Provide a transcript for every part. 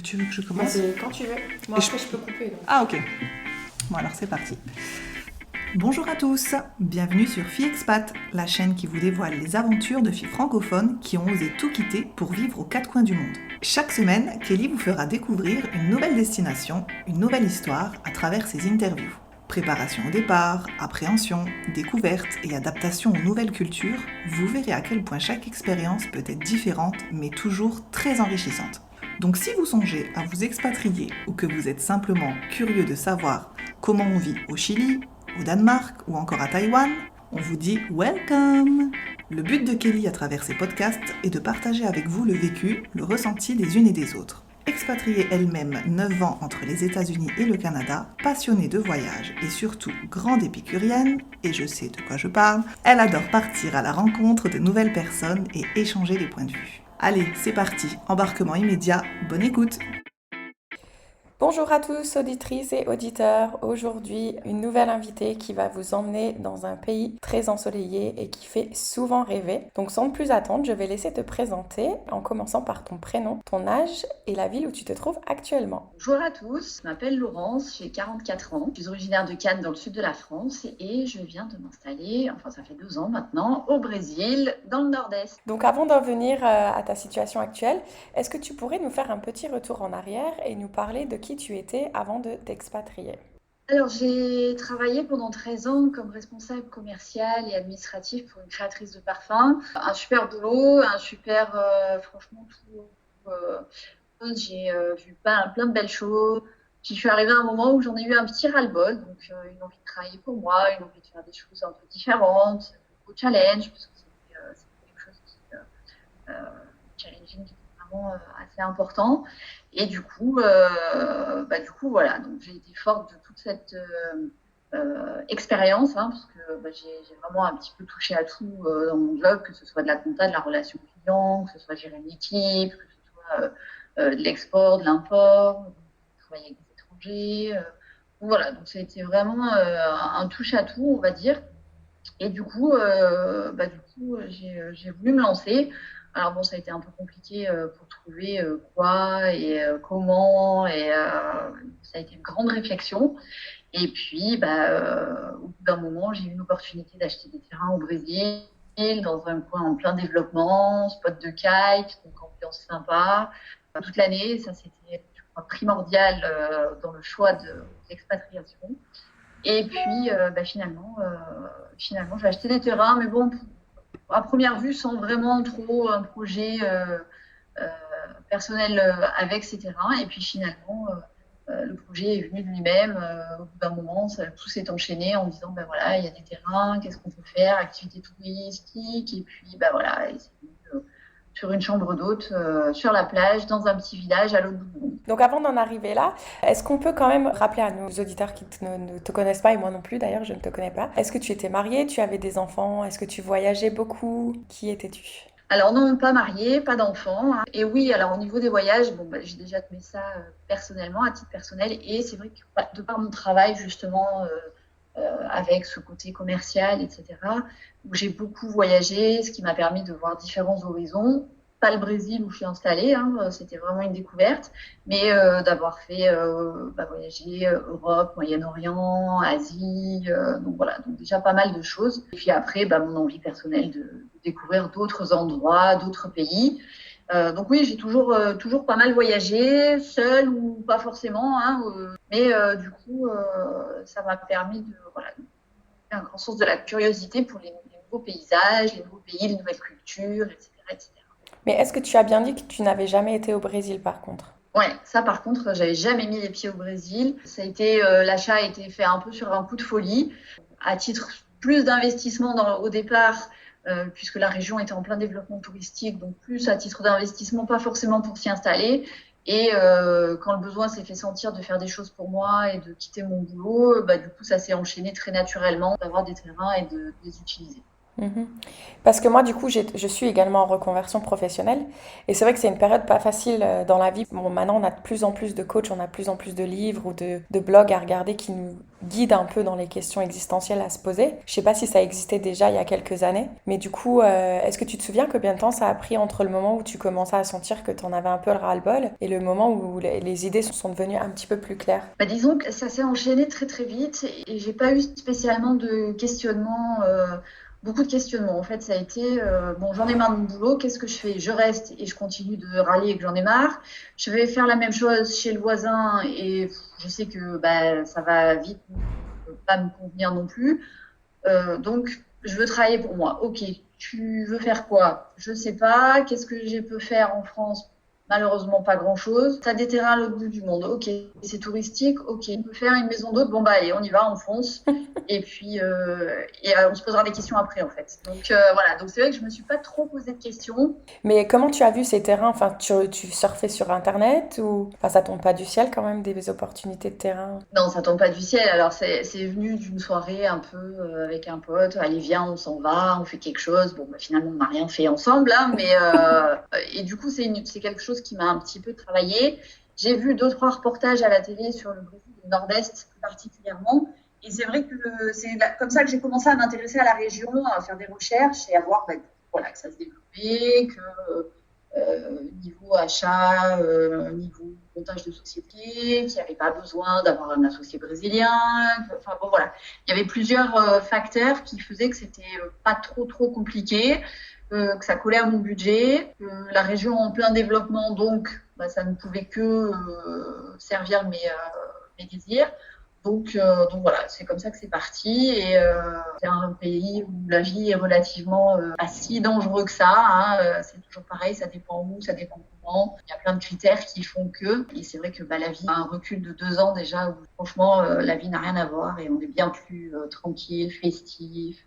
tu veux que je commence? C'est quand tu veux. Moi, après, je peux couper. Donc. Ah, ok. Bon, alors c'est parti. Bonjour à tous, bienvenue sur Filles Expat, la chaîne qui vous dévoile les aventures de filles francophones qui ont osé tout quitter pour vivre aux quatre coins du monde. Chaque semaine, Kelly vous fera découvrir une nouvelle destination, une nouvelle histoire à travers ses interviews. Préparation au départ, appréhension, découverte et adaptation aux nouvelles cultures, vous verrez à quel point chaque expérience peut être différente mais toujours très enrichissante. Donc si vous songez à vous expatrier ou que vous êtes simplement curieux de savoir comment on vit au Chili, au Danemark ou encore à Taïwan, on vous dit welcome! Le but de Kelly à travers ses podcasts est de partager avec vous le vécu, le ressenti des unes et des autres. Expatriée elle-même 9 ans entre les États-Unis et le Canada, passionnée de voyage et surtout grande épicurienne, et je sais de quoi je parle, elle adore partir à la rencontre de nouvelles personnes et échanger des points de vue. Allez, c'est parti, embarquement immédiat, bonne écoute! Bonjour à tous, auditrices et auditeurs. Aujourd'hui, une nouvelle invitée qui va vous emmener dans un pays très ensoleillé et qui fait souvent rêver. Donc sans plus attendre, je vais laisser te présenter en commençant par ton prénom, ton âge et la ville où tu te trouves actuellement. Bonjour à tous, je m'appelle Laurence, j'ai 44 ans. Je suis originaire de Cannes dans le sud de la France et je viens de m'installer, enfin ça fait 2 ans maintenant, au Brésil, dans le nord-est. Donc avant d'en venir à ta situation actuelle, est-ce que tu pourrais nous faire un petit retour en arrière et nous parler de qui tu étais avant de t'expatrier? Alors j'ai travaillé pendant 13 ans comme responsable commercial et administratif pour une créatrice de parfums. Un super boulot, franchement j'ai vu plein de belles choses. Puis je suis arrivée à un moment où j'en ai eu un petit ras-le-bol, donc une envie de travailler pour moi, une envie de faire des choses un peu différentes, au challenge, parce que c'était quelque chose qui challenging, qui était vraiment assez important. Et du coup, voilà, donc j'ai été forte de toute cette expérience, parce que j'ai vraiment un petit peu touché à tout dans mon job, que ce soit de la compta, de la relation client, que ce soit gérer une équipe, que ce soit de l'export, de l'import, travailler avec des étrangers. Voilà, donc ça a été vraiment un touche à tout, on va dire. Et du coup, j'ai voulu me lancer. Alors bon, ça a été un peu compliqué pour trouver quoi et comment, et ça a été une grande réflexion. Et puis, au bout d'un moment, j'ai eu une opportunité d'acheter des terrains au Brésil, dans un coin en plein développement, spot de kite, donc ambiance sympa. Toute l'année, ça c'était, je crois, primordial dans le choix de l'expatriation. Et puis, finalement, j'ai acheté des terrains, mais bon, à première vue, sans vraiment trop un projet personnel avec ces terrains. Et puis finalement, le projet est venu de lui-même. Au bout d'un moment, tout s'est enchaîné en disant, voilà, il y a des terrains, qu'est-ce qu'on peut faire, activités touristiques, et puis, voilà, et c'est venu sur une chambre d'hôte, sur la plage, dans un petit village à l'autre bout du monde. Donc avant d'en arriver là, est-ce qu'on peut quand même rappeler à nos auditeurs qui ne te connaissent pas, et moi non plus d'ailleurs, je ne te connais pas, est-ce que tu étais mariée, tu avais des enfants, est-ce que tu voyageais beaucoup? Qui étais-tu? Alors non, pas mariée, pas d'enfants. Et oui, alors au niveau des voyages, j'ai déjà fait ça personnellement, à titre personnel. Et c'est vrai que de par mon travail justement, avec ce côté commercial, etc., où j'ai beaucoup voyagé, ce qui m'a permis de voir différents horizons. Pas le Brésil où je suis installée, c'était vraiment une découverte, mais d'avoir fait voyager Europe, Moyen-Orient, Asie, donc voilà, donc déjà pas mal de choses. Et puis après, mon envie personnelle de découvrir d'autres endroits, d'autres pays. Donc oui, j'ai toujours pas mal voyagé, seule ou pas forcément, mais du coup, ça m'a permis de faire un grand sens de la curiosité pour les nouveaux paysages, les nouveaux pays, les nouvelles cultures, etc., etc. Mais est-ce que tu as bien dit que tu n'avais jamais été au Brésil par contre? Ouais, ça par contre, j'avais jamais mis les pieds au Brésil. Ça a été, l'achat a été fait un peu sur un coup de folie, à titre plus d'investissement au départ, puisque la région était en plein développement touristique, donc plus à titre d'investissement, pas forcément pour s'y installer. Et quand le besoin s'est fait sentir de faire des choses pour moi et de quitter mon boulot, du coup ça s'est enchaîné très naturellement d'avoir des terrains et de les utiliser. Mhm. Parce que moi, du coup, je suis également en reconversion professionnelle. Et c'est vrai que c'est une période pas facile dans la vie. Bon, maintenant, on a de plus en plus de coachs, on a de plus en plus de livres ou de blogs à regarder qui nous guident un peu dans les questions existentielles à se poser. Je sais pas si ça existait déjà il y a quelques années. Mais du coup, est-ce que tu te souviens combien de temps ça a pris entre le moment où tu commençais à sentir que tu en avais un peu le ras-le-bol et le moment où les idées sont devenues un petit peu plus claires? Bah, disons que ça s'est enchaîné très très vite et j'ai pas eu spécialement de questionnement, beaucoup de questionnements. En fait, ça a été bon, j'en ai marre de mon boulot, qu'est-ce que je fais? Je reste et je continue de râler et que j'en ai marre. Je vais faire la même chose chez le voisin et je sais que bah, ça va vite pas me convenir non plus. Donc, je veux travailler pour moi. Ok, tu veux faire quoi? Je sais pas. Qu'est-ce que je peux faire en France? Malheureusement, pas grand-chose. T'as des terrains à l'autre bout du monde. Ok, c'est touristique. Ok, on peut faire une maison d'hôte. Bon, bah allez, on y va, on fonce. Et puis, on se posera des questions après, en fait. Donc, voilà. Donc, c'est vrai que je me suis pas trop posé de questions. Mais comment tu as vu ces terrains? Enfin, tu surfais sur Internet ou... Enfin, ça tombe pas du ciel quand même, des opportunités de terrain. Non, ça tombe pas du ciel. Alors, c'est venu d'une soirée un peu avec un pote. Allez, viens, on s'en va, on fait quelque chose. Bon, bah, finalement, on n'a rien fait ensemble, hein, mais et du coup, c'est quelque chose qui m'a un petit peu travaillé. J'ai vu 2, 3 reportages à la télé sur le Brésil et le Nord-Est plus particulièrement. Et c'est vrai que comme ça que j'ai commencé à m'intéresser à la région, à faire des recherches et à voir bah, voilà, que ça se développait, que niveau achat, niveau montage de société, qu'il n'y avait pas besoin d'avoir un associé brésilien. Enfin bon, voilà. Il y avait plusieurs facteurs qui faisaient que c'était pas trop compliqué, que ça collait à mon budget, que la région en plein développement, donc bah, ça ne pouvait que servir mes désirs. Donc voilà, c'est comme ça que c'est parti. Et c'est un pays où la vie est relativement pas si dangereux que ça. Hein. C'est toujours pareil, ça dépend où, ça dépend comment. Il y a plein de critères qui font que. Et c'est vrai que bah, la vie a un recul de 2 ans déjà où franchement la vie n'a rien à voir et on est bien plus tranquille, festif,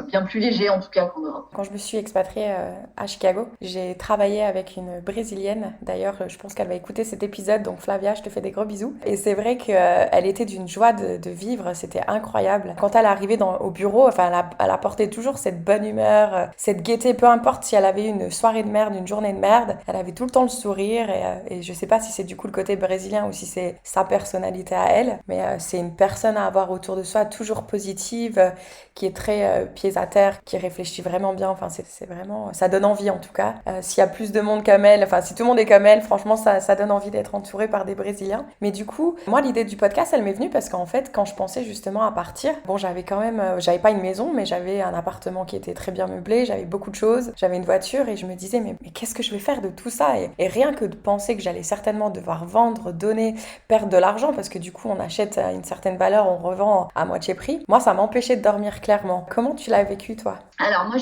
bien plus léger en tout cas qu'en Europe. Quand je me suis expatriée à Chicago, j'ai travaillé avec une Brésilienne. D'ailleurs, je pense qu'elle va écouter cet épisode, donc Flavia, je te fais des gros bisous. Et c'est vrai qu'elle était d'une joie de vivre, c'était incroyable. Quand elle arrivait au bureau, enfin, elle apportait toujours cette bonne humeur, cette gaieté, peu importe si elle avait une soirée de merde, une journée de merde, elle avait tout le temps le sourire. Et je sais pas si c'est du coup le côté brésilien ou si c'est sa personnalité à elle, mais c'est une personne à avoir autour de soi, toujours positive, qui est très pieds à terre, qui réfléchit vraiment bien. Enfin, c'est vraiment, ça donne envie en tout cas. S'il y a plus de monde comme elle, enfin, si tout le monde est comme elle, franchement, ça donne envie d'être entouré par des Brésiliens. Mais du coup, moi, l'idée du podcast, elle m'est venue parce qu'en fait, quand je pensais justement à partir, bon, j'avais quand même, j'avais pas une maison, mais j'avais un appartement qui était très bien meublé, j'avais beaucoup de choses, j'avais une voiture et je me disais, mais qu'est-ce que je vais faire de tout ça? Et rien que de penser que j'allais certainement devoir vendre, donner, perdre de l'argent, parce que du coup, on achète à une certaine valeur, on revend à moitié prix. Moi, ça m'empêchait de dormir clairement. Comment tu l'as vécu, toi? Alors moi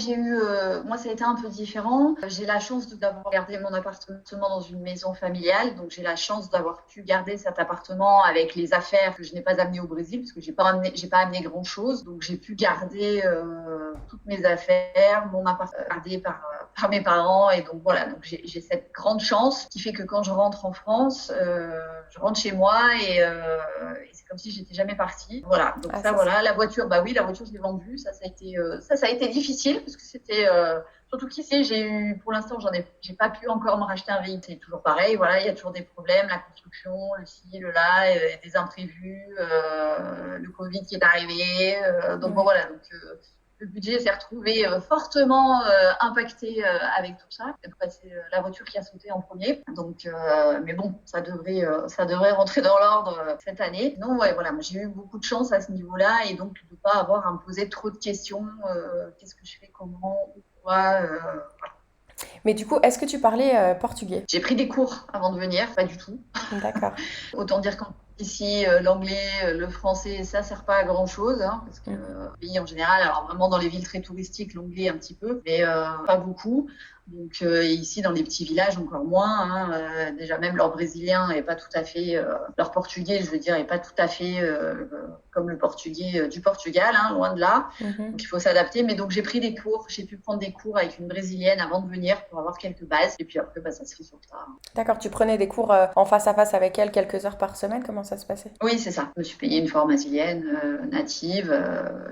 moi ça a été un peu différent. J'ai la chance d'avoir gardé mon appartement dans une maison familiale, donc j'ai la chance d'avoir pu garder cet appartement avec les affaires que je n'ai pas amenées au Brésil parce que j'ai pas amené grand chose, donc j'ai pu garder toutes mes affaires, mon appartement gardé par mes parents et donc voilà, donc j'ai cette grande chance qui fait que quand je rentre en France, je rentre chez moi et c'est comme si j'étais jamais partie. Voilà, donc ça voilà, la voiture, bah oui, la voiture je l'ai vendue, ça a été difficile parce que c'était surtout qu'ici pour l'instant j'ai pas pu encore me racheter un véhicule. C'est toujours pareil, voilà, il y a toujours des problèmes, la construction, le ci, le là, des imprévus, le Covid qui est arrivé, donc bon voilà, donc le budget s'est retrouvé fortement impacté avec tout ça. C'est la voiture qui a sauté en premier. Donc, mais bon, ça devrait rentrer dans l'ordre cette année. Non, ouais, voilà, j'ai eu beaucoup de chance à ce niveau-là et donc de ne pas avoir à me poser trop de questions. Qu'est-ce que je fais, comment, quoi. Mais du coup, est-ce que tu parlais portugais? J'ai pris des cours avant de venir, pas du tout. D'accord. Autant dire qu'ici, l'anglais, le français, ça sert pas à grand chose, hein, parce que pays en général, alors vraiment dans les villes très touristiques, l'anglais un petit peu, mais pas beaucoup. Donc ici, dans les petits villages, encore moins. Hein, déjà, même leur brésilien est pas tout à fait, leur portugais, je veux dire, est pas tout à fait comme le portugais du Portugal, hein, loin de là. Donc il faut s'adapter. Mais donc j'ai pris des cours, j'ai pu prendre des cours avec une brésilienne avant de venir pour avoir quelques bases. Et puis après, bah, ça se fait sur le tas. D'accord, tu prenais des cours en face à face avec elle quelques heures par semaine, comment ça se passait? Oui, c'est ça. Je me suis payé une brésilienne native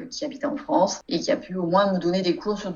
qui habitait en France et qui a pu au moins me donner des cours sur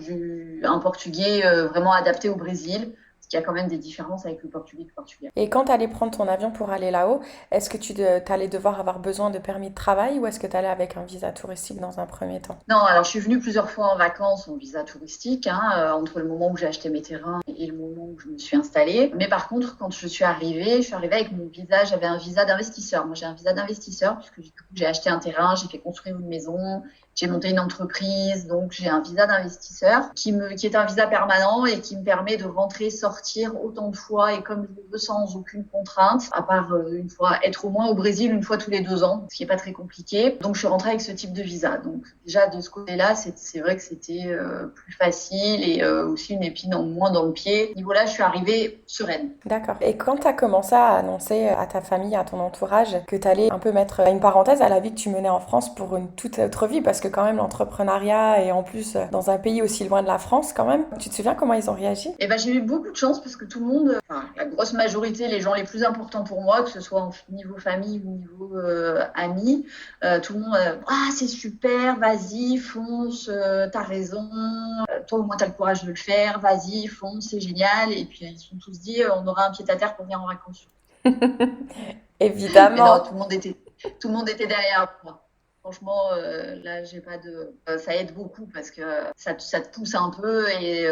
un portugais vraiment adapté au Brésil. Parce qu'il y a quand même des différences avec le portugais du Portugal. Et quand tu allais prendre ton avion pour aller là-haut, est-ce que tu allais devoir avoir besoin de permis de travail ou est-ce que tu allais avec un visa touristique dans un premier temps? Non, alors je suis venue plusieurs fois en vacances en visa touristique, entre le moment où j'ai acheté mes terrains et le moment où je me suis installée. Mais par contre, quand je suis arrivée avec mon visa, j'avais un visa d'investisseur. Moi, j'ai un visa d'investisseur puisque du coup, j'ai acheté un terrain, j'ai fait construire une maison, j'ai monté une entreprise, donc j'ai un visa d'investisseur qui est un visa permanent et qui me permet de rentrer, sortir autant de fois et comme je le veux sans aucune contrainte, à part une fois être au moins au Brésil une fois tous les 2 ans, ce qui est pas très compliqué. Donc je suis rentrée avec ce type de visa. Donc déjà de ce côté-là, c'est vrai que c'était plus facile et aussi une épine en moins dans le pied. À ce niveau-là, je suis arrivée sereine. D'accord. Et quand tu as commencé à annoncer à ta famille, à ton entourage, que tu allais un peu mettre une parenthèse à la vie que tu menais en France pour une toute autre vie, parce que quand même l'entrepreneuriat et en plus dans un pays aussi loin de la France quand même, tu te souviens comment ils ont réagi? Eh ben, j'ai eu beaucoup de chance parce que tout le monde, la grosse majorité, les gens les plus importants pour moi, que ce soit au niveau famille ou au niveau amis, tout le monde, c'est super, vas-y, fonce, t'as raison, toi au moins t'as le courage de le faire, vas-y, fonce, c'est génial. Et puis ils se sont tous dit, on aura un pied à terre pour venir en vacances. Évidemment. Mais non, tout le monde était derrière moi. Franchement, là, j'ai pas de. Ça aide beaucoup parce que ça te pousse un peu et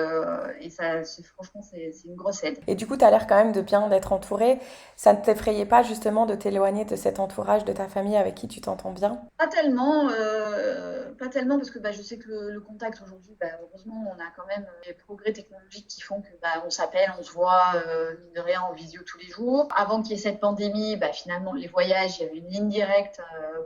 ça, franchement, c'est une grosse aide. Et du coup, tu as l'air quand même de bien d'être entourée. Ça ne t'effrayait pas justement de t'éloigner de cet entourage de ta famille avec qui tu t'entends bien? Pas tellement parce que je sais que le contact aujourd'hui, heureusement, on a quand même des progrès technologiques qui font que on s'appelle, on se voit mine de rien en visio tous les jours. Avant qu'il y ait cette pandémie, finalement les voyages, il y avait une ligne directe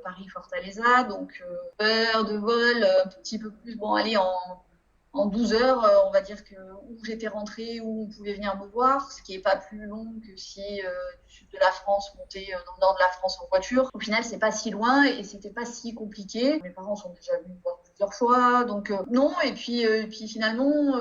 Paris-Fortaleza, donc heure de vol, un petit peu plus. Bon, allez, en 12 heures, on va dire que où j'étais rentrée, où on pouvait venir me voir, ce qui n'est pas plus long que si du sud de la France monter dans le nord de la France en voiture. Au final, c'est pas si loin et c'était pas si compliqué. Mes parents sont déjà venus me voir plusieurs fois, donc non. Et puis finalement,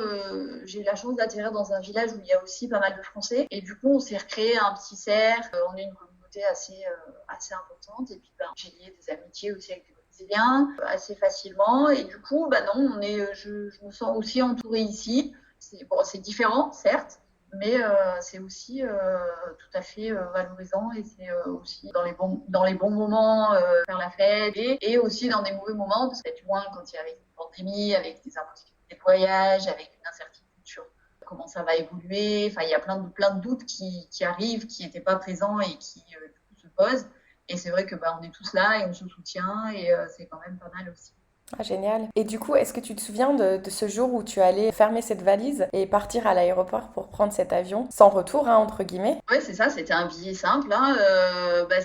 j'ai eu la chance d'atterrir dans un village où il y a aussi pas mal de Français. Et du coup, on s'est recréé un petit cercle. On est une communauté assez importante. Et puis j'ai lié des amitiés aussi avec des Brésiliens assez facilement. Et du coup, non, je me sens aussi entourée ici. C'est différent, certes, mais c'est aussi tout à fait valorisant et c'est aussi dans les bons moments faire la fête et aussi dans des mauvais moments, parce que du moins quand il y a avec une pandémie, avec des impossibilités de voyage, avec une incertitude sur comment ça va évoluer, enfin il y a plein de doutes qui arrivent, qui n'étaient pas présents et qui du coup se posent. Et c'est vrai que on est tous là et on se soutient et c'est quand même pas mal aussi. Ah, génial. Et du coup, est-ce que tu te souviens de ce jour où tu allais fermer cette valise et partir à l'aéroport pour prendre cet avion sans retour, entre guillemets? Oui, c'est ça, c'était un billet simple.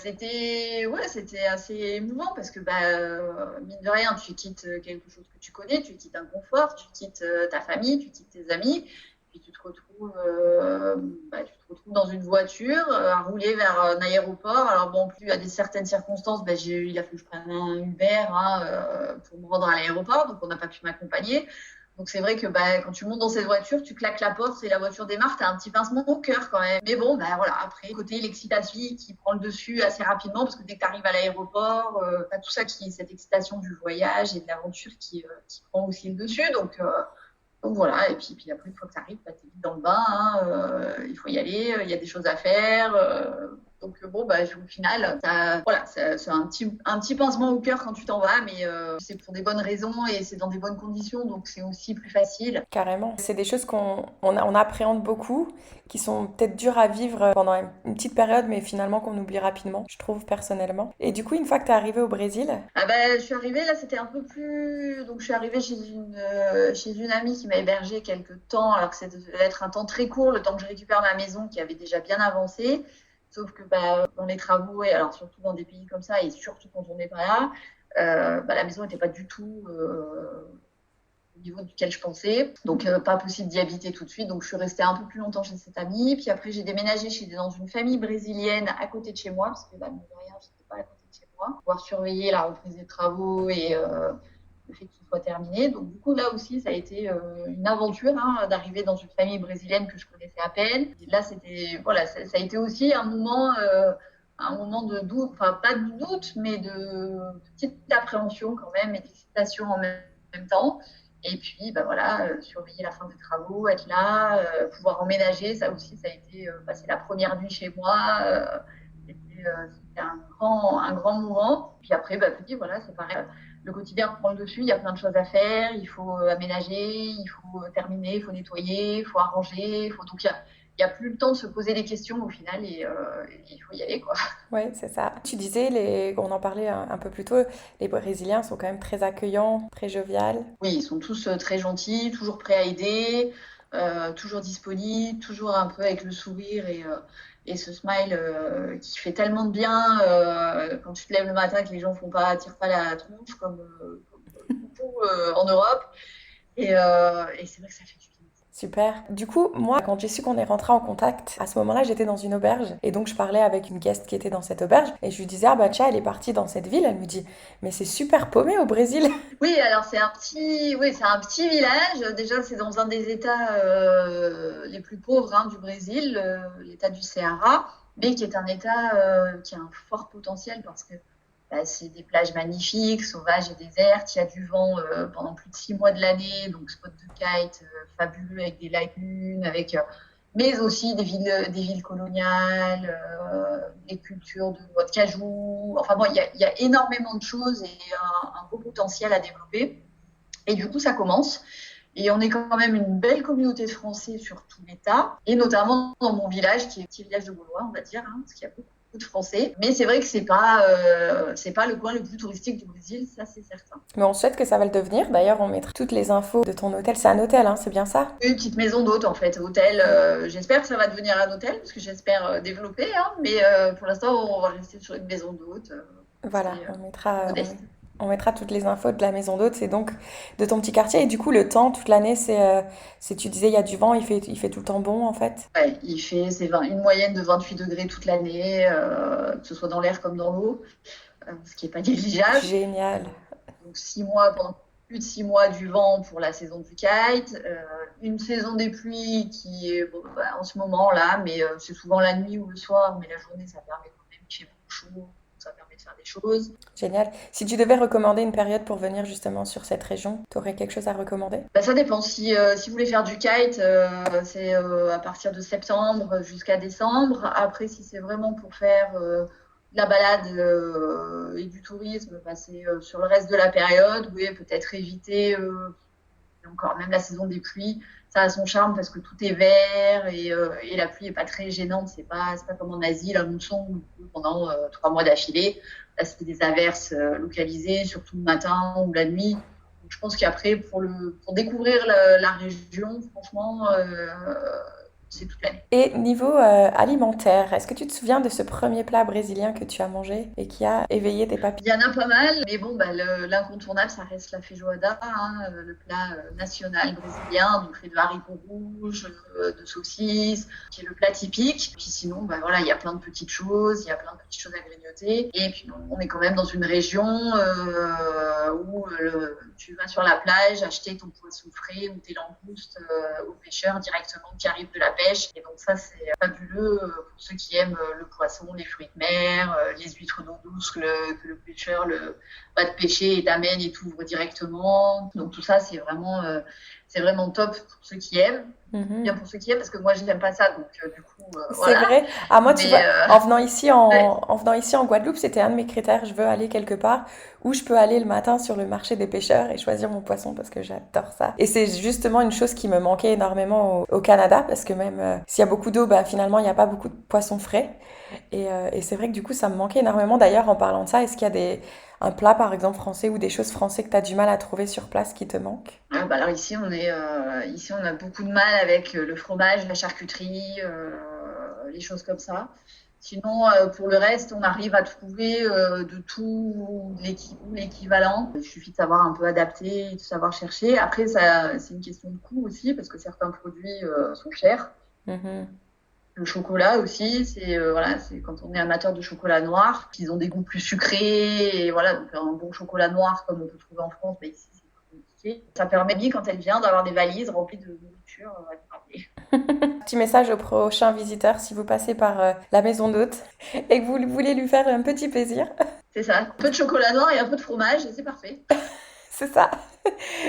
C'était assez émouvant parce que mine de rien, tu quittes quelque chose que tu connais, tu quittes un confort, tu quittes ta famille, tu quittes tes amis. Puis tu te retrouves dans une voiture à rouler vers un aéroport. Alors bon, plus à certaines circonstances, il a fallu que je prenne un Uber pour me rendre à l'aéroport, donc on n'a pas pu m'accompagner. Donc c'est vrai que quand tu montes dans cette voiture, tu claques la porte et la voiture démarre, t'as un petit pincement au cœur quand même. Mais bon, après, côté l'excitation qui prend le dessus assez rapidement, parce que dès que tu arrives à l'aéroport, t'as tout ça cette excitation du voyage et de l'aventure qui prend aussi le dessus. Donc voilà, et puis après, une fois que tu arrives, t'es vite dans le bain, il faut y aller, il y a des choses à faire. Au final, c'est un petit pincement au cœur quand tu t'en vas, mais c'est pour des bonnes raisons et c'est dans des bonnes conditions, donc c'est aussi plus facile. Carrément. C'est des choses on appréhende beaucoup, qui sont peut-être dures à vivre pendant une petite période, mais finalement qu'on oublie rapidement, je trouve personnellement. Et du coup, une fois que tu es arrivée au Brésil... je suis arrivée, là, c'était un peu plus... Donc, je suis arrivée chez une amie qui m'a hébergée quelques temps, alors que ça devait être un temps très court, le temps que je récupère ma maison qui avait déjà bien avancé. Sauf que dans les travaux, et alors surtout dans des pays comme ça, et surtout quand on n'est pas là, la maison n'était pas du tout au niveau duquel je pensais. Donc, pas possible d'y habiter tout de suite. Donc, je suis restée un peu plus longtemps chez cette amie. Puis après, j'ai déménagé dans une famille brésilienne à côté de chez moi, parce que mine de rien, je n'étais pas à côté de chez moi. Pouvoir surveiller la reprise des travaux et le fait qu'il soit terminé. Donc, du coup, là aussi, ça a été une aventure d'arriver dans une famille brésilienne que je connaissais à peine. Et là, ça a été aussi un moment un moment de doute, enfin pas de doute, mais de petite appréhension quand même et d'excitation en même temps. Et puis, bah voilà, surveiller la fin des travaux, être là, pouvoir emménager, ça aussi, ça a été passer la première nuit chez moi. C'était un grand moment. Puis après, bah, puis voilà, c'est pareil. Le quotidien prend le dessus, il y a plein de choses à faire, il faut aménager, il faut terminer, il faut nettoyer, il faut arranger. Donc, il n'y a plus le temps de se poser des questions au final et il faut y aller, quoi. Oui, c'est ça. Tu disais, on en parlait un peu plus tôt, les Brésiliens sont quand même très accueillants, très joviales. Oui, ils sont tous très gentils, toujours prêts à aider, toujours disponibles, toujours un peu avec le sourire et ce smile qui fait tellement de bien quand tu te lèves le matin que les gens tirent pas la tronche comme beaucoup en Europe. Et c'est vrai que ça fait du bien. Super. Du coup, moi, quand j'ai su qu'on est rentré en contact, à ce moment-là, j'étais dans une auberge. Et donc, je parlais avec une guest qui était dans cette auberge. Et je lui disais, ah bah tiens, elle est partie dans cette ville. Elle me dit, mais c'est super paumé au Brésil. Oui, alors c'est un petit village. Déjà, c'est dans un des États les plus pauvres du Brésil, l'État du Ceará, mais qui est un État qui a un fort potentiel parce que bah, c'est des plages magnifiques, sauvages et désertes. Il y a du vent pendant plus de 6 mois de l'année, donc spot de kite fabuleux avec des lagunes, mais aussi des villes coloniales, des cultures de noix de cajou. Enfin bon, il y a énormément de choses et un beau potentiel à développer. Et du coup, ça commence. Et on est quand même une belle communauté de Français sur tout l'État, et notamment dans mon village, qui est un petit village de Gaulois, on va dire, parce qu'il y a beaucoup de Français. Mais c'est vrai que c'est pas le coin le plus touristique du Brésil, ça c'est certain. Mais on souhaite que ça va le devenir. D'ailleurs, on mettra toutes les infos de ton hôtel. C'est un hôtel, hein, c'est bien ça? Une petite maison d'hôte en fait, hôtel. J'espère que ça va devenir un hôtel, parce que j'espère développer, mais pour l'instant on va rester sur une maison d'hôte. Voilà, Modeste. on mettra toutes les infos de la maison d'hôte. C'est donc de ton petit quartier. Et du coup, le temps, toute l'année, tu disais, il y a du vent, il fait tout le temps bon en fait. Ouais, une moyenne de 28 degrés toute l'année, que ce soit dans l'air comme dans l'eau, ce qui n'est pas négligeable. Génial. Donc 6 mois, pendant plus de 6 mois du vent pour la saison du kite, une saison des pluies qui est en ce moment là, mais c'est souvent la nuit ou le soir, mais la journée ça permet quand même qu'il fait beaucoup chaud, ça permet de faire des choses. Génial. Si tu devais recommander une période pour venir justement sur cette région, tu aurais quelque chose à recommander? Bah, ça dépend. Si vous voulez faire du kite, c'est à partir de septembre jusqu'à décembre. Après, si c'est vraiment pour faire de la balade et du tourisme, bah, c'est sur le reste de la période. Oui, peut-être éviter encore même la saison des pluies. Ça a son charme parce que tout est vert et la pluie est pas très gênante. C'est pas comme en Asie, la mousson pendant 3 mois d'affilée. Là, c'est des averses localisées, surtout le matin ou la nuit. Donc, je pense qu'après, pour découvrir la région, franchement, c'est toute l'année. Et niveau alimentaire, est-ce que tu te souviens de ce premier plat brésilien que tu as mangé et qui a éveillé tes papilles? Il y en a pas mal, mais bon, bah, l'incontournable, ça reste la feijoada, le plat national brésilien, donc fait de haricots rouges, de saucisses, qui est le plat typique. Puis sinon, bah, voilà, il y a plein de petites choses, à grignoter. Et puis on est quand même dans une région où tu vas sur la plage acheter ton poisson frais ou tes langoustes aux pêcheurs directement qui arrivent de la pêche. Et donc ça, c'est fabuleux pour ceux qui aiment le poisson, les fruits de mer, les huîtres d'eau douce que le pêcheur va te pêcher et t'amène et t'ouvre directement. Donc tout ça, c'est vraiment top pour ceux qui aiment. Bien pour ceux qui aiment, parce que moi, je n'aime pas ça. Donc du coup, C'est voilà. vrai. Ah, moi, tu Mais vois, en venant ici ouais. en venant ici en Guadeloupe, c'était un de mes critères. Je veux aller quelque part où je peux aller le matin sur le marché des pêcheurs et choisir mon poisson parce que j'adore ça. Et c'est justement une chose qui me manquait énormément au Canada parce que même s'il y a beaucoup d'eau, bah, finalement, il n'y a pas beaucoup de poissons frais. Et c'est vrai que du coup, ça me manquait énormément. D'ailleurs, en parlant de ça, est-ce qu'il y a un plat, par exemple, français ou des choses françaises que tu as du mal à trouver sur place qui te manquent? Bah alors ici, ici, on a beaucoup de mal avec le fromage, la charcuterie, les choses comme ça. Sinon, pour le reste, on arrive à trouver de tout l'équivalent. Il suffit de savoir un peu adapter, de savoir chercher. Après, c'est une question de coût aussi, parce que certains produits sont chers. Mhm. Le chocolat aussi, c'est quand on est amateur de chocolat noir, qu'ils ont des goûts plus sucrés. Et voilà, donc un bon chocolat noir, comme on peut trouver en France, ici, compliqué. Ça permet bien quand elle vient d'avoir des valises remplies de nourriture à te rappeler. Petit message au prochain visiteur si vous passez par la maison d'hôte et que vous voulez lui faire un petit plaisir. C'est ça, un peu de chocolat noir et un peu de fromage et c'est parfait. C'est ça.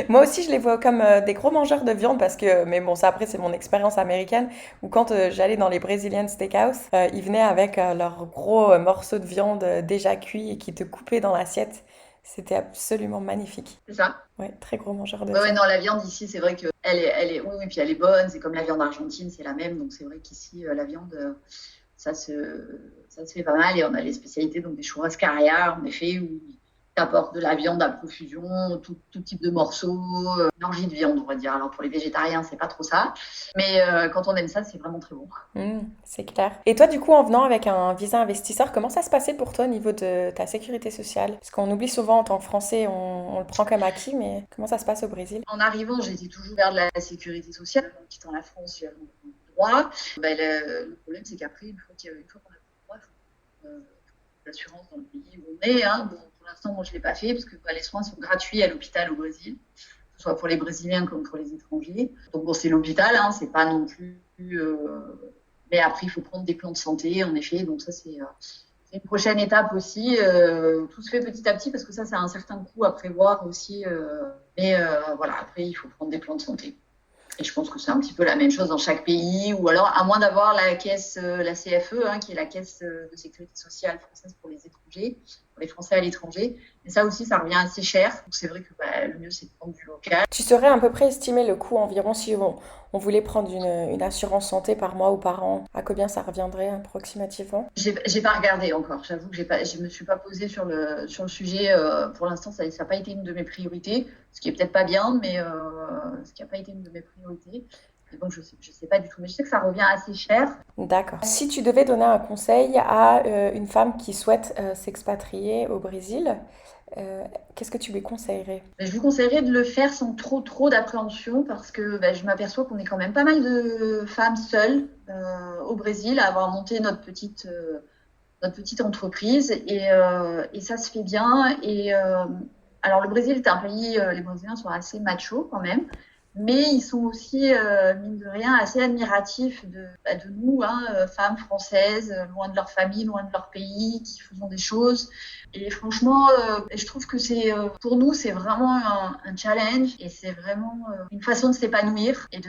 Moi aussi, je les vois comme des gros mangeurs de viande parce que, mais bon, ça après, c'est mon expérience américaine où quand j'allais dans les Brazilian Steakhouse, ils venaient avec leurs gros morceaux de viande déjà cuits et qui te coupaient dans l'assiette. C'était absolument magnifique. C'est ça. Ouais, très gros mangeur de Ouais, viande. non, la viande ici, c'est vrai que oui, puis elle est bonne. C'est comme la viande argentine, c'est la même. Donc c'est vrai qu'ici, la viande, ça se fait pas mal. Et on a les spécialités, donc des churrascaria, en effet, où ils apportent de la viande à profusion, tout type de morceaux, une orgie de viande, on va dire. Alors pour les végétariens, c'est pas trop ça. Mais quand on aime ça, c'est vraiment très bon. C'est clair. Et toi, du coup, en venant avec un visa investisseur, comment ça se passait pour toi au niveau de ta sécurité sociale? Parce qu'on oublie souvent en tant que Français, on le prend comme acquis, mais comment ça se passe au Brésil? En arrivant, j'étais toujours vers de la sécurité sociale. En quittant la France, j'avais le droit. Le problème, c'est qu'après, une fois qu'on a le droit, il faut l'assurance dans le pays où on est. Bon, pour l'instant, moi, je ne l'ai pas fait parce que les soins sont gratuits à l'hôpital au Brésil, que ce soit pour les Brésiliens comme pour les étrangers. Donc, bon, c'est l'hôpital, c'est pas non plus. Mais après, il faut prendre des plans de santé, en effet. Donc, ça, c'est une prochaine étape aussi. Tout se fait petit à petit parce que ça a un certain coût à prévoir aussi. Mais voilà, après, il faut prendre des plans de santé. Et je pense que c'est un petit peu la même chose dans chaque pays, ou alors à moins d'avoir la caisse, la CFE, qui est la caisse de sécurité sociale française pour les étrangers, pour les Français à l'étranger. Mais ça aussi, ça revient assez cher. Donc c'est vrai que le mieux, c'est de prendre du local. Tu saurais à peu près estimer le coût environ si on voulait prendre une assurance santé par mois ou par an? À combien ça reviendrait approximativement? J'ai pas regardé encore. J'avoue que je me suis pas posée sur le sujet. Pour l'instant, ça n'a pas été une de mes priorités, ce qui est peut-être pas bien, mais ce qui n'a pas été une de mes priorités. Et donc, je sais pas du tout. Mais je sais que ça revient assez cher. D'accord. Si tu devais donner un conseil à une femme qui souhaite s'expatrier au Brésil, qu'est-ce que tu lui conseillerais? Je lui conseillerais de le faire sans trop d'appréhension parce que je m'aperçois qu'on est quand même pas mal de femmes seules au Brésil à avoir monté notre petite entreprise et ça se fait bien. Alors le Brésil est un pays, les Brésiliens sont assez machos quand même, mais ils sont aussi, mine de rien, assez admiratifs de nous, femmes françaises, loin de leur famille, loin de leur pays, qui faisons des choses. Et franchement, je trouve que pour nous, c'est vraiment un challenge et c'est vraiment une façon de s'épanouir et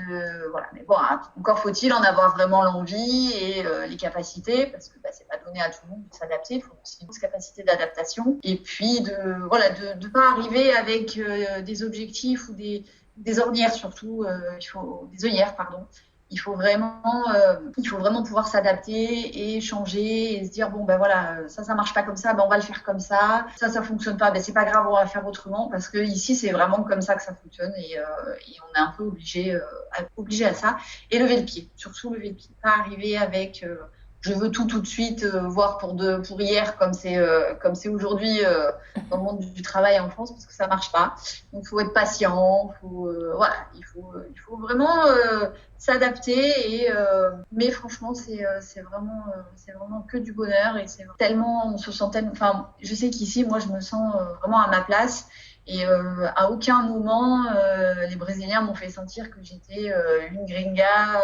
voilà. Mais bon, encore faut-il en avoir vraiment l'envie et les capacités, parce que c'est pas donné à tout le monde de s'adapter. Il faut aussi une capacité d'adaptation et puis de pas arriver avec des objectifs ou des ornières surtout, des œillères, pardon. Il faut vraiment pouvoir s'adapter et changer et se dire ça marche pas comme ça, on va le faire comme ça. Ça fonctionne pas, c'est pas grave, on va faire autrement parce que ici c'est vraiment comme ça que ça fonctionne et on est un peu obligé à ça. Et lever le pied, surtout lever le pied, pas arriver avec je veux tout de suite, voire pour hier, comme c'est aujourd'hui dans le monde du travail en France, parce que ça marche pas. Donc, il faut être patient, il faut vraiment s'adapter. Mais franchement, c'est vraiment que du bonheur et c'est tellement, on se sent tellement. Enfin, je sais qu'ici, moi, je me sens vraiment à ma place. Et à aucun moment, les Brésiliens m'ont fait sentir que j'étais une gringa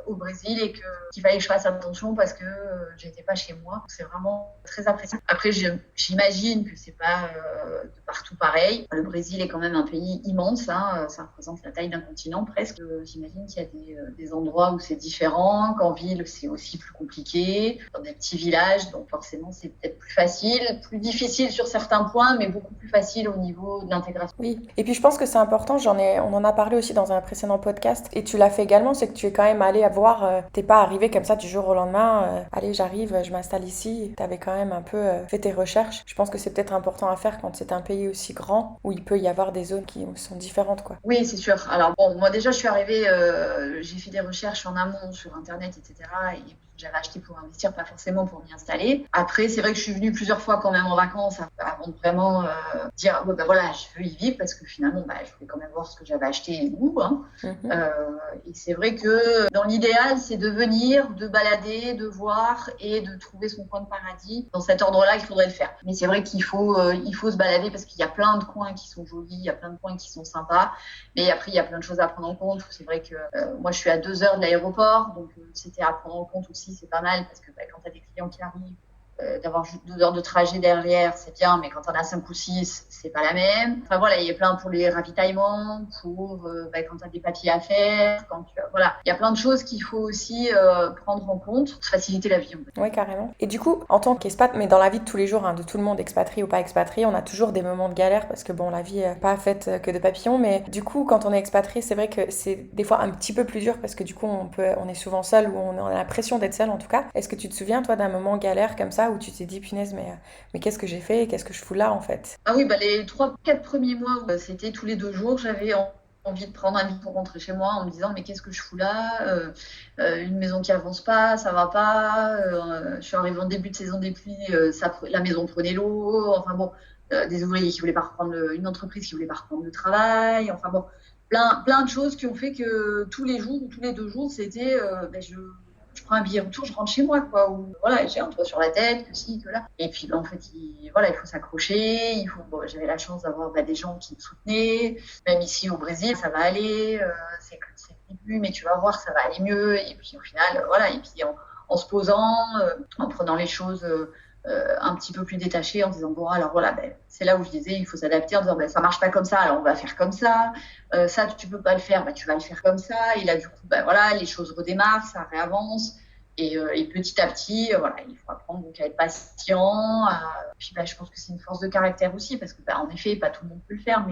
au Brésil et qu'il fallait que je fasse attention parce que j'étais pas chez moi. C'est vraiment très appréciable. Après, j'imagine que c'est pas de partout pareil. Le Brésil est quand même un pays immense. Ça représente la taille d'un continent presque. J'imagine qu'il y a des endroits où c'est différent, qu'en ville, c'est aussi plus compliqué, dans des petits villages. Donc forcément, c'est peut-être plus facile, plus difficile sur certains points, mais beaucoup plus facile au niveau de l'intégration. Oui, et puis je pense que c'est important, on en a parlé aussi dans un précédent podcast, et tu l'as fait également, c'est que tu es quand même allé voir, t'es pas arrivé comme ça du jour au lendemain, allez j'arrive, je m'installe ici, t'avais quand même un peu fait tes recherches. Je pense que c'est peut-être important à faire quand c'est un pays aussi grand, où il peut y avoir des zones qui sont différentes, quoi. Oui, c'est sûr. Alors bon, moi déjà je suis arrivée, j'ai fait des recherches en amont sur internet, etc. Et j'avais acheté pour investir, pas forcément pour m'y installer. Après, c'est vrai que je suis venue plusieurs fois quand même en vacances avant de vraiment dire voilà, je veux y vivre parce que finalement, je voulais quand même voir ce que j'avais acheté et où. Hein. Et c'est vrai que dans l'idéal, c'est de venir, de balader, de voir et de trouver son coin de paradis. Dans cet ordre-là, il faudrait le faire. Mais c'est vrai qu'il faut se balader parce qu'il y a plein de coins qui sont jolis, il y a plein de coins qui sont sympas. Mais après, il y a plein de choses à prendre en compte. C'est vrai que moi, je suis à 2 heures de l'aéroport, donc c'était à prendre en compte aussi. C'est pas mal parce que quand tu as des clients qui arrivent, d'avoir juste 2 heures de trajet derrière, c'est bien, mais quand on a 5 ou 6, c'est pas la même. Enfin voilà, il y a plein pour les ravitaillements, pour quand tu as des papiers à faire, voilà. Il y a plein de choses qu'il faut aussi prendre en compte pour faciliter la vie. Oui, carrément. Et du coup, en tant qu'expat, mais dans la vie de tous les jours, de tout le monde, expatrié ou pas expatrié, on a toujours des moments de galère parce que bon, la vie n'est pas faite que de papillons, mais du coup, quand on est expatrié, c'est vrai que c'est des fois un petit peu plus dur parce que du coup, on est souvent seul ou on a l'impression d'être seul en tout cas. Est-ce que tu te souviens, toi, d'un moment galère comme ça où tu t'es dit, punaise, mais qu'est-ce que j'ai fait? Qu'est-ce que je fous là, en fait? Ah oui, les 3-4 premiers mois, c'était tous les 2 jours. J'avais envie de prendre un billet pour rentrer chez moi en me disant, mais qu'est-ce que je fous là? Une maison qui avance pas, ça va pas. Je suis arrivée en début de saison des pluies, la maison prenait l'eau. Enfin bon, des ouvriers qui voulaient pas reprendre une entreprise qui voulait pas reprendre le travail. Enfin bon, plein de choses qui ont fait que tous les jours ou tous les 2 jours, c'était je prends un billet retour, je rentre chez moi, quoi. Ou voilà, j'ai un toit sur la tête, que ci, que là. Et puis, en fait, il faut s'accrocher. J'avais la chance d'avoir des gens qui me soutenaient. Même ici au Brésil, ça va aller. C'est le début, mais tu vas voir, ça va aller mieux. Et puis, au final, voilà. Et puis, en se posant, en prenant les choses un petit peu plus détachées, en disant bon, alors voilà, c'est là où je disais, il faut s'adapter, en disant ça marche pas comme ça, alors on va faire comme ça. Ça, tu peux pas le faire, tu vas le faire comme ça. Et là, du coup, voilà, les choses redémarrent, ça réavance. Et petit à petit, voilà, il faut apprendre donc à être patient. Puis je pense que c'est une force de caractère aussi, parce que en effet, pas tout le monde peut le faire,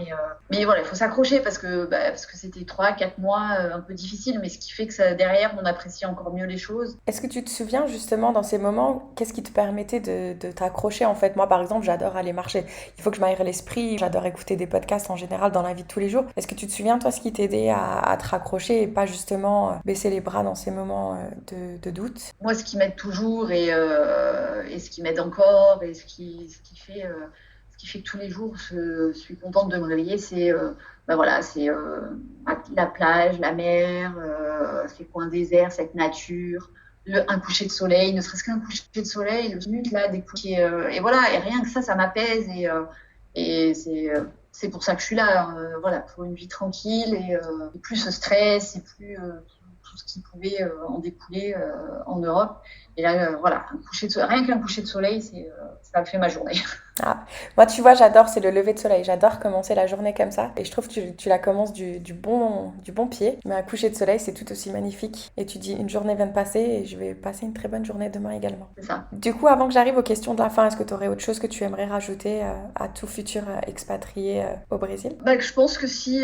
mais voilà, il faut s'accrocher parce que c'était 3-4 mois un peu difficiles, mais ce qui fait que derrière, on apprécie encore mieux les choses. Est-ce que tu te souviens justement dans ces moments, qu'est-ce qui te permettait de t'accrocher en fait? Moi, par exemple, j'adore aller marcher. Il faut que je m'aère l'esprit. J'adore écouter des podcasts en général dans la vie de tous les jours. Est-ce que tu te souviens, toi, ce qui t'aidait à te raccrocher et pas justement baisser les bras dans ces moments de doute? Moi, ce qui m'aide toujours et ce qui m'aide encore et ce qui fait que tous les jours je suis contente de me réveiller, c'est la plage, la mer, ces coins déserts, cette nature, un coucher de soleil, ne serait-ce qu'un coucher de soleil, le minute là, des couchers, et voilà, et rien que ça m'apaise et c'est pour ça que je suis là, voilà, pour une vie tranquille et plus ce stress et plus tout ce qui pouvait en découler en Europe. Et là, voilà, rien qu'un coucher de soleil, ça fait ma journée. Ah, moi, tu vois, j'adore, c'est le lever de soleil. J'adore commencer la journée comme ça. Et je trouve que tu la commences du bon pied. Mais un coucher de soleil, c'est tout aussi magnifique. Et tu dis, une journée vient de passer et je vais passer une très bonne journée demain également. C'est ça. Du coup, avant que j'arrive aux questions de la fin, est-ce que tu aurais autre chose que tu aimerais rajouter à tout futur expatrié au Brésil? Je pense que si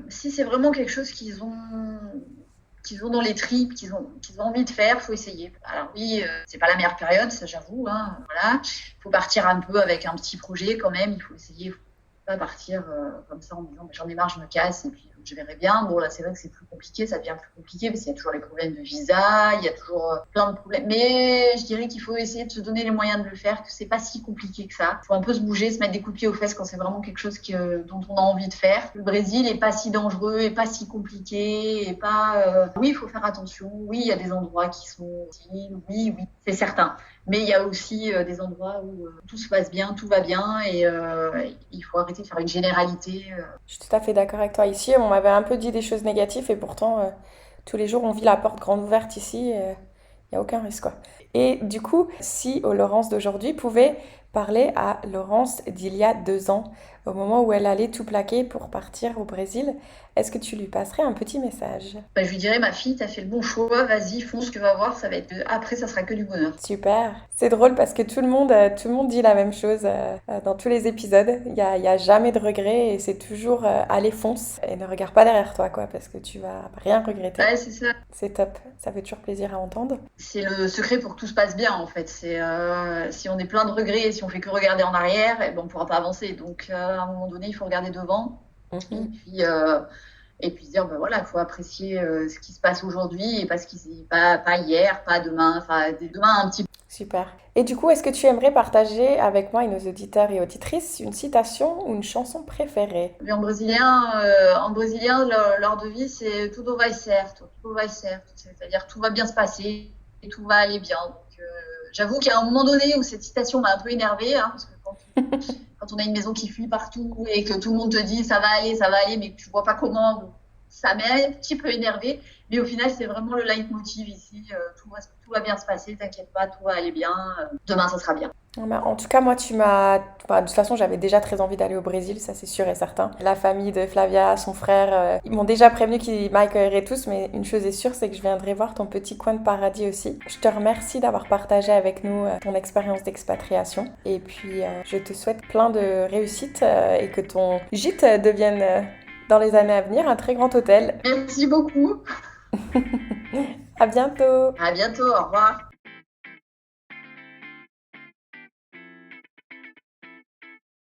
c'est vraiment quelque chose qu'ils ont dans les tripes, qu'ils ont envie de faire, faut essayer. Alors oui, c'est pas la meilleure période, ça j'avoue. Hein, voilà, faut partir un peu avec un petit projet quand même. Il faut essayer, faut pas partir comme ça en disant j'en ai marre, je me casse et puis je verrai bien. Bon là, c'est vrai que c'est plus compliqué, ça devient plus compliqué parce qu'il y a toujours les problèmes de visa, il y a toujours plein de problèmes. Mais je dirais qu'il faut essayer de se donner les moyens de le faire, que c'est pas si compliqué que ça. Il faut un peu se bouger, se mettre des coups de pied aux fesses quand c'est vraiment quelque chose dont on a envie de faire. Le Brésil est pas si dangereux, est pas si compliqué, et pas. Oui, il faut faire attention. Oui, il y a des endroits qui sont hostiles. Oui, c'est certain. Mais il y a aussi des endroits où tout se passe bien, tout va bien et il faut arrêter de faire une généralité. Je suis tout à fait d'accord avec toi. Ici, on m'avait un peu dit des choses négatives et pourtant, tous les jours, on vit la porte grande ouverte ici. Il n'y a aucun risque, quoi. Et du coup, si Laurence d'aujourd'hui pouvait parler à Laurence d'il y a 2 ans, au moment où elle allait tout plaquer pour partir au Brésil, est-ce que tu lui passerais un petit message? Je lui dirais, ma fille, t'as fait le bon choix, vas-y, fonce, tu vas voir, ça va être après, ça sera que du bonheur. Super. C'est drôle parce que tout le monde dit la même chose dans tous les épisodes. Il y a jamais de regret et c'est toujours allez, fonce et ne regarde pas derrière toi, quoi, parce que tu vas rien regretter. Ouais, c'est ça. C'est top. Ça fait toujours plaisir à entendre. C'est le secret pour que tout se passe bien, en fait. C'est si on est plein de regrets et si on fait que regarder en arrière, on pourra pas avancer. Donc, à un moment donné, il faut regarder devant. Et puis se dire, voilà, il faut apprécier ce qui se passe aujourd'hui et pas hier, pas demain, enfin demain un petit peu. Super. Et du coup, est-ce que tu aimerais partager avec moi et nos auditeurs et auditrices une citation ou une chanson préférée? En brésilien, leur devise, c'est tudo vai certo, tudo vai certo. C'est-à-dire tout va bien se passer et tout va aller bien. Donc, j'avoue qu'il y a un moment donné où cette citation m'a un peu énervée, parce que quand on a une maison qui fuit partout et que tout le monde te dit ça va aller, mais que tu vois pas comment, ça m'a un petit peu énervée. Mais au final, c'est vraiment le leitmotiv ici. Tout va bien se passer, t'inquiète pas, tout va aller bien. Demain, ça sera bien. En tout cas, moi, de toute façon, j'avais déjà très envie d'aller au Brésil, ça c'est sûr et certain. La famille de Flavia, son frère, ils m'ont déjà prévenu qu'ils m'accueilleraient tous, mais une chose est sûre, c'est que je viendrai voir ton petit coin de paradis aussi. Je te remercie d'avoir partagé avec nous ton expérience d'expatriation. Et puis, je te souhaite plein de réussite et que ton gîte devienne, dans les années à venir, un très grand hôtel. Merci beaucoup. À bientôt. À bientôt, au revoir.